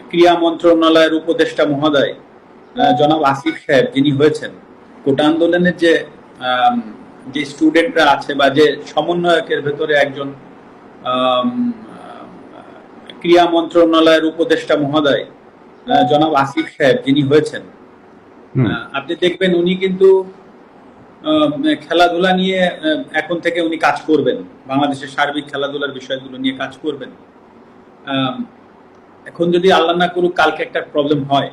ক্রীড়া মন্ত্রণালয়ের উপদেষ্টা মহোদয় জনাব আসিফ সাহেব যিনি হয়েছেন, কোটা আন্দোলনের যে স্টুডেন্টরা আছে বা যে সমন্বয়কের ভেতরে একজন ক্রীড়া মন্ত্রণালয়ের উপদেষ্টা মহোদয় জনাব আসিফ সাহেব যিনি হয়েছেন, আপনি দেখবেন উনি কিন্তু খেলাধুলা নিয়ে এখন থেকে উনি কাজ করবেন, বাংলাদেশের সার্বিক খেলাধুলার বিষয়গুলো নিয়ে কাজ করবেন। এখন যদি আল্লাহ না করুক কালকে একটা প্রবলেম হয়,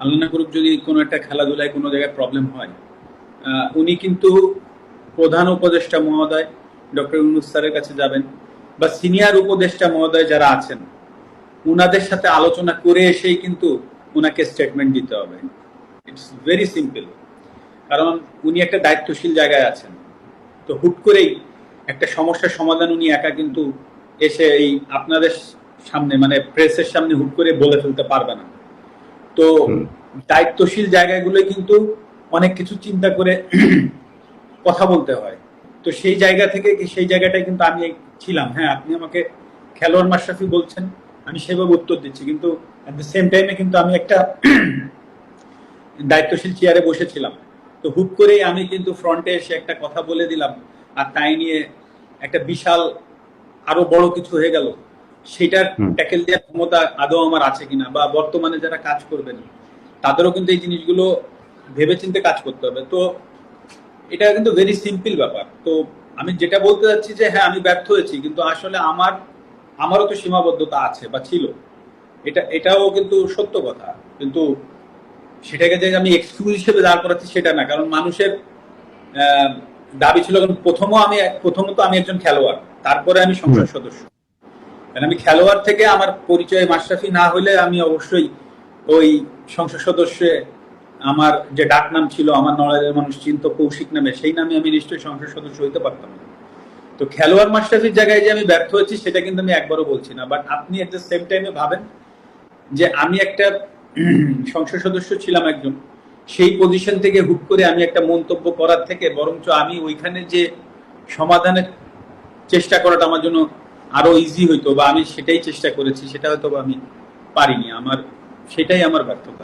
আল্লাহ না করুক যদি কোনো একটা খেলাধুলায় কোনো জায়গায় প্রবলেম হয়, উনি কিন্তু প্রধান উপদেষ্টা মহোদয় ডক্টর ইউনূস স্যারের কাছে যাবেন বা সিনিয়র উপদেষ্টা মহোদয় যারা আছেন উনাদের সাথে আলোচনা করে এসেই কিন্তু উনাকে স্টেটমেন্ট দিতে হবে। ইটস ভেরি সিম্পল, কারণ উনি একটা দায়িত্বশীল জায়গায় আছেন। তো হুট করেই একটা সমস্যার সমাধান উনি একা কিন্তু এসে এই আপনাদের সামনে মানে প্রেসের সামনে হুট করে বলে ফেলতে পারবে না। তো দায়িত্বশীল জায়গাগুলো কিন্তু অনেক কিছু চিন্তা করে কথা বলতে হয়। তো সেই জায়গা থেকে সেই জায়গাটায় কিন্তু আমি ছিলাম। হ্যাঁ, আপনি আমাকে খেলোয়াড় মাশরাফি বলছেন, আমি সেভাবে উত্তর দিচ্ছি, কিন্তু এট দ্য সেম টাইমে কিন্তু আমি একটা দায়িত্বশীল চেয়ারে বসেছিলাম। তো হুট করেই আমি কিন্তু ফ্রন্টে এসে একটা কথা বলে দিলাম, আর তাই নিয়ে একটা বিশাল আরো বড় কিছু হয়ে গেল। সেটার ট্যাকেল দেওয়ার ক্ষমতা আদৌ আমার আছে কিনা, বা বর্তমানে যারা কাজ করবেন তাদেরও কিন্তু এই জিনিসগুলো ভেবেচিন্তে কাজ করতে হবে। তো এটা কিন্তু ভেরি সিম্পল ব্যাপার। তো আমি যেটা বলতে চাচ্ছি যে হ্যাঁ, আমি ব্যর্থ হয়েছি, কিন্তু আসলে আমারও তো সীমাবদ্ধতা আছে বা ছিল, এটাও কিন্তু সত্য কথা। কিন্তু সেটাকে যে আমি এক্সকিউজ হিসেবে দাঁড় করাচ্ছি সেটা না, কারণ মানুষের দাবি ছিল, প্রথমত আমি একজন খেলোয়াড়, তারপরে আমি সংসদ সদস্য। কারণ আমি খেলোয়াড় থেকে আমার পরিচয় মাশরাফি না হলে আমি অবশ্যই ওই সংসদ সদস্যে আমার যে ডাক নাম ছিল, আমার নড়াইলের মানুষ চিন্ত কৌশিক নামে, সেই নামে আমি নিশ্চয়ই সংসদ সদস্য হইতে পারতাম না। তো খেলোয়াড় মাশরাফির জায়গায় যে আমি ব্যর্থ হয়েছি সেটা কিন্তু আমি একবারও বলছি না। বাট আপনি এট দ্য সেম টাইমে ভাবেন যে আমি একটা সংসদ সদস্য ছিলাম একজন, সেই পজিশন থেকে হুট করে আমি একটা মন্তব্য করার থেকে বরঞ্চ আমি ওইখানে যে সমাধানের চেষ্টা করাটা আমার জন্য আরো ইজি হইতো, বা আমি সেটাই চেষ্টা করেছি, সেটা হয়তো আমি পারিনি। সেটাই আমার ব্যর্থতা।